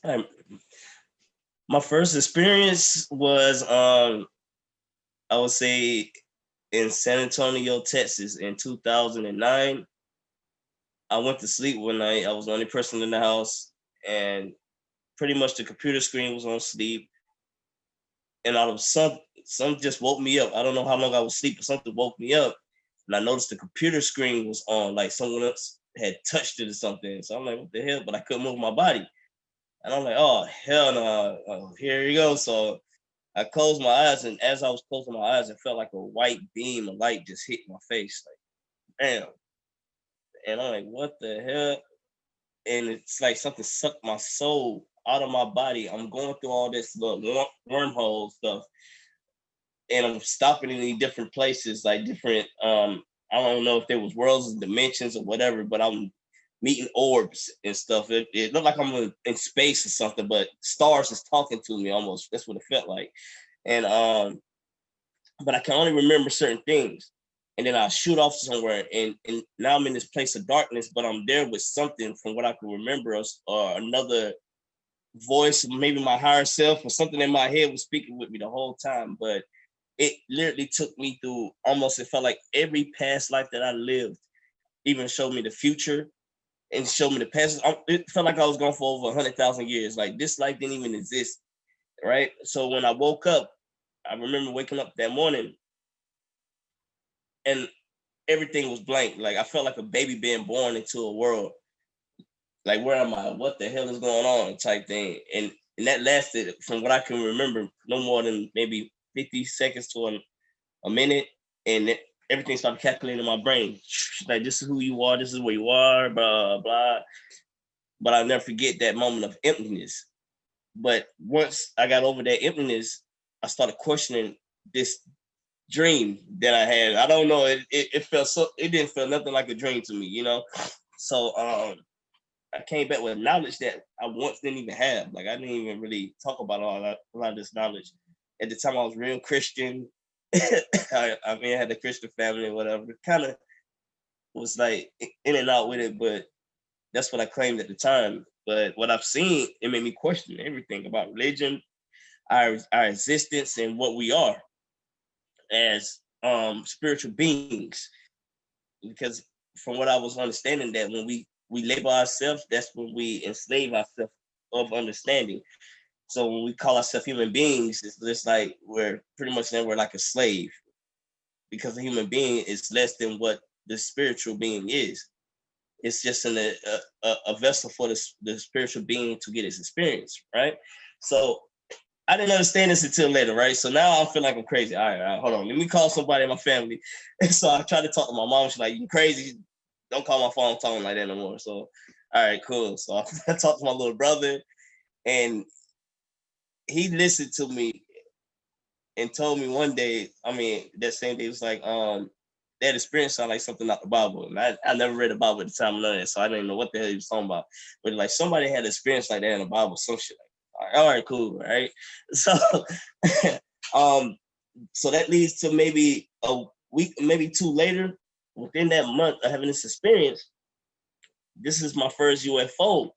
Um, my first experience was, I would say, in San Antonio, Texas, in 2009. I went to sleep one night. I was the only person in the house, and pretty much the computer screen was on sleep. And all of a sudden, something just woke me up. I don't know how long I was asleep, but something woke me up, and I noticed the computer screen was on, like someone else had touched it or something. So I'm like, what the hell? But I couldn't move my body, and I'm like, oh hell no! Here you go. So I closed my eyes, and as I was closing my eyes, it felt like a white beam of light just hit my face, like bam. And I'm like, what the hell? And it's like something sucked my soul out of my body. I'm going through all this little wormhole stuff, and I'm stopping in different places, like different. I don't know if there was worlds and dimensions or whatever, but I'm meeting orbs and stuff. It looked like I'm in space or something, but stars is talking to me almost. That's what it felt like. And but I can only remember certain things. And then I shoot off somewhere, and now I'm in this place of darkness, but I'm there with something from what I can remember, or another voice, maybe my higher self, or something in my head was speaking with me the whole time. But it literally took me through almost, it felt like every past life that I lived, even showed me the future and showed me the past. It felt like I was going for over 100,000 years. Like this life didn't even exist, right? So when I woke up, I remember waking up that morning and everything was blank. Like I felt like a baby being born into a world. Like where am I? What the hell is going on? Type thing. And that lasted, from what I can remember, no more than maybe 50 seconds to a minute. And everything started calculating in my brain. Like this is who you are. This is where you are. Blah blah. But I'll never forget that moment of emptiness. But once I got over that emptiness, I started questioning this dream that I had. I don't know. It felt so. It didn't feel nothing like a dream to me, you know. So I came back with knowledge that I once didn't even have. Like I didn't even really talk about a lot of this knowledge. At the time, I was real Christian. I mean, I had a Christian family or whatever. Kind of was like in and out with it, but that's what I claimed at the time. But what I've seen, it made me question everything about religion, our existence, and what we are as spiritual beings. Because from what I was understanding, that when we label ourselves, that's when we enslave ourselves of understanding. So when we call ourselves human beings, it's just like we're pretty much then we're like a slave, because a human being is less than what the spiritual being is. It's just a vessel for the spiritual being to get its experience, right? So I didn't understand this until later, right? So now I feel like I'm crazy. All right, hold on. Let me call somebody in my family. And so I tried to talk to my mom. She's like, "You crazy? Don't call my phone talking like that no more." So, all right, cool. So I talked to my little brother, and he listened to me and told me one day. I mean, that same day, it was like, that experience sounded like something out the Bible. And I never read the Bible at the time, none of that, so I didn't know what the hell he was talking about. But like somebody had experience like that in the Bible, some shit like, all right, cool, right? So, um, so that leads to maybe a week, maybe two later. Within that month of having this experience, this is my first UFO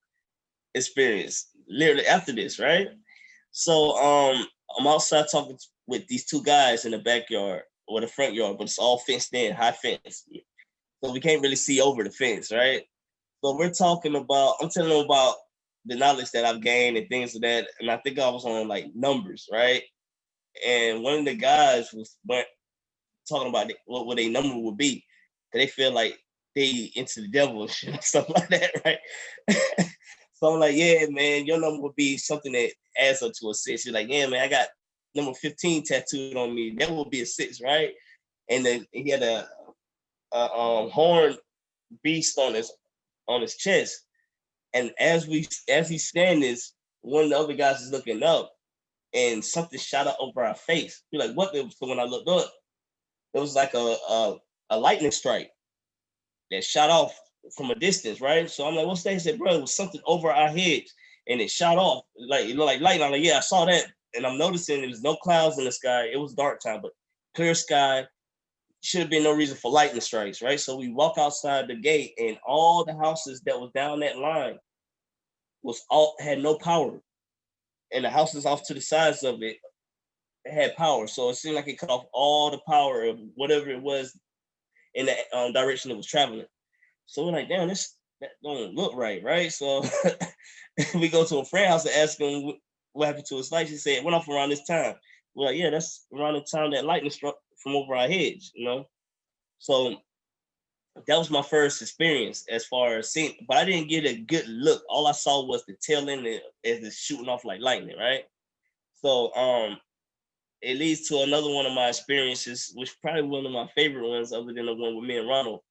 experience. Literally after this, right? So, I'm outside talking with these two guys in the backyard or the front yard, but it's all fenced in, high fence. So we can't really see over the fence, right? So we're talking about, I'm telling them about the knowledge that I've gained and things of that. And I think I was on like numbers, right? And one of the guys was talking about what a number would be. They feel like they into the devil and shit, stuff like that, right? So I'm like, yeah, man, your number would be something that adds up to a six. You're like, yeah, man, I got number 15 tattooed on me. That would be a six, right? And then he had a horn beast on his chest. And as he's saying this, one of the other guys is looking up, and something shot up over our face. We're like, what? So when I looked up, it was like a lightning strike that shot off from a distance, right? So I'm like, what's that? He said, bro, it was something over our heads, and it shot off. Like, it looked like lightning. I'm like, yeah, I saw that. And I'm noticing there was no clouds in the sky. It was dark time, but clear sky. Should have been no reason for lightning strikes, right? So we walk outside the gate, and all the houses that was down that line had no power, and the houses off to the sides of it had power. So it seemed like it cut off all the power of whatever it was in the direction it was traveling. So we're like, damn, that don't look right, right? So we go to a friend house and ask him what happened to his light. She said it went off around this time. We're like, yeah, that's around the time that lightning struck from over our heads, you know. So that was my first experience as far as seeing, but I didn't get a good look. All I saw was the tail end as it's shooting off like lightning, right? So it leads to another one of my experiences, which probably one of my favorite ones, other than the one with me and Ronald.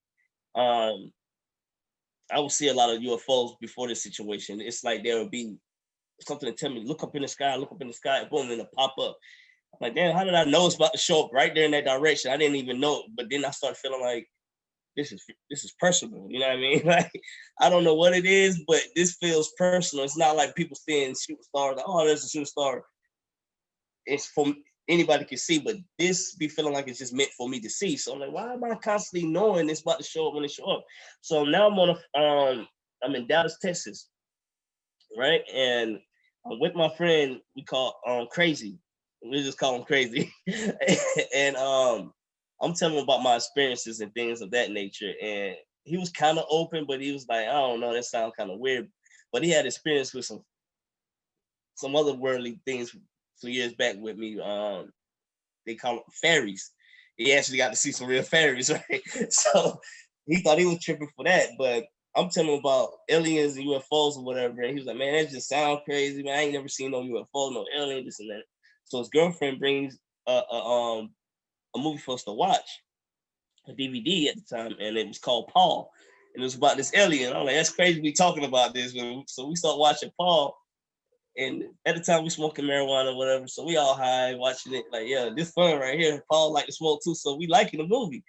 I would see a lot of UFOs before this situation. It's like there would be something to tell me, look up in the sky, boom, and it'll pop up. I'm like, damn, how did I know it's about to show up right there in that direction? I didn't even know, but then I started feeling like this is personal. You know what I mean? Like, I don't know what it is, but this feels personal. It's not like people seeing shooting stars. Like, oh, there's a shooting star. It's from anybody can see, but this be feeling like it's just meant for me to see. So I'm like, why am I constantly knowing it's about to show up when it show up? So now I'm in Dallas, Texas, right? And I'm with my friend we call Crazy. We just call him Crazy. And I'm telling him about my experiences and things of that nature. And he was kind of open, but he was like, I don't know, that sounds kind of weird. But he had experience with some other worldly things 2 years back with me. They call them fairies. He actually got to see some real fairies, right? So he thought he was tripping for that, but I'm telling him about aliens and UFOs or whatever, and he was like, "Man, that just sounds crazy, man. I ain't never seen no UFO, no alien, this and that." So his girlfriend brings a movie for us to watch, a DVD at the time, and it was called Paul, and it was about this alien. I'm like, "That's crazy. We talking about this." So we start watching Paul. And at the time we smoking marijuana or whatever, so we all high watching it. Like, yeah, this fun right here. Paul like to smoke too, so we liking the movie.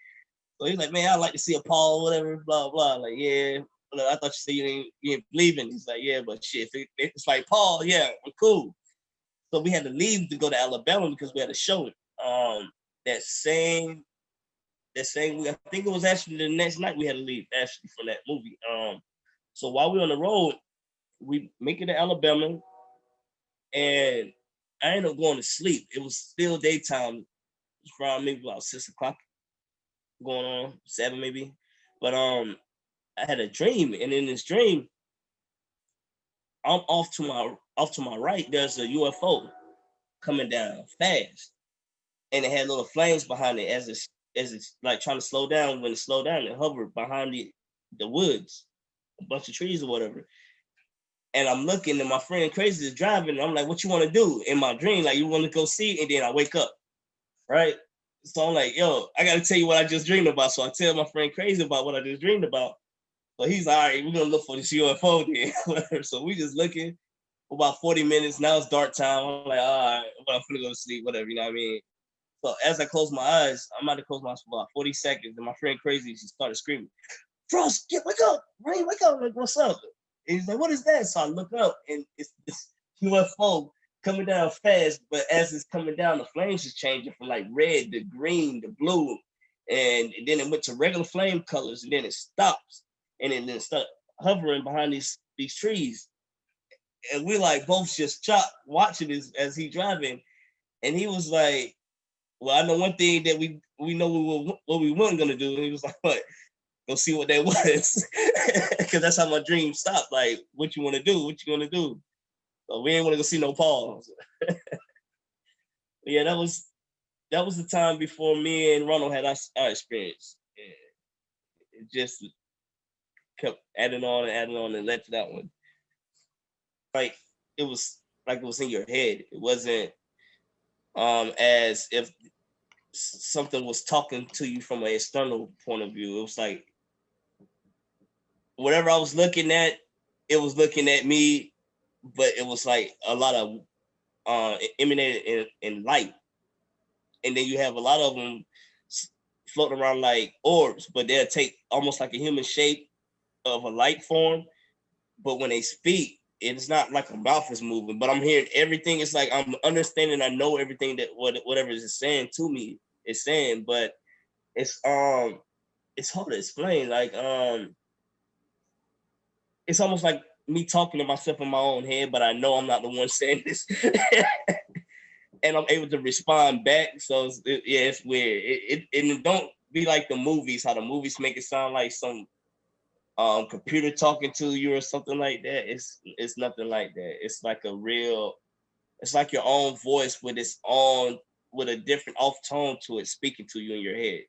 So he's like, man, I like to see a Paul, whatever, blah blah. Like, yeah, I thought you said you ain't believing. He's like, yeah, but shit, if it's like Paul, yeah, I'm cool. So we had to leave to go to Alabama because we had a show. That same week, I think it was actually the next night we had to leave actually from that movie. So while we on the road, we make it to Alabama. And I ended up going to sleep. It was still daytime. It was around maybe about 6 o'clock, going on 7 maybe. But I had a dream, and in this dream, I'm off to my right. There's a UFO coming down fast, and it had little flames behind it as it's like trying to slow down. When it slowed down, it hovered behind the woods, a bunch of trees or whatever. And I'm looking, and my friend Crazy is driving. And I'm like, what you want to do in my dream? Like, you want to go see? And then I wake up, right? So I'm like, yo, I got to tell you what I just dreamed about. So I tell my friend Crazy about what I just dreamed about. So he's like, all right, we're going to look for this UFO then. So we just looking for about 40 minutes. Now it's dark time. I'm like, all right, well, I'm going to go to sleep, whatever, you know what I mean? So as I close my eyes, I'm about to close my eyes for about 40 seconds. And my friend Crazy, she started screaming, Frost, wake up, Rain, wake up. I'm like, what's up? And he's like, what is that? So I look up, and it's this UFO coming down fast, but as it's coming down, the flames is changing from like red to green to blue. And then it went to regular flame colors, and then it stops. And then it starts hovering behind these trees. And we like both just chopped watching this as he driving. And he was like, well, I know one thing that we know what we weren't gonna do. And he was like, what? Go see what that was. Because that's how my dream stopped. Like, what you want to do? What you gonna do? So we ain't want to go see no Pauls. Yeah, that was the time before me and Ronald had our experience. And it just kept adding on and led to that one. Like it was in your head. It wasn't as if something was talking to you from an external point of view. It was like whatever I was looking at, it was looking at me, but it was like a lot of emanated in light. And then you have a lot of them floating around like orbs, but they'll take almost like a human shape of a light form. But when they speak, it's not like a mouth is moving, but I'm hearing everything. It's like I'm understanding. I know everything that whatever is saying to me is saying, but it's hard to explain. Like it's almost like me talking to myself in my own head, but I know I'm not the one saying this. And I'm able to respond back. So it's weird. It don't be like the movies, how the movies make it sound like some computer talking to you or something like that. It's nothing like that. It's like it's like your own voice with its own with a different off tone to it speaking to you in your head.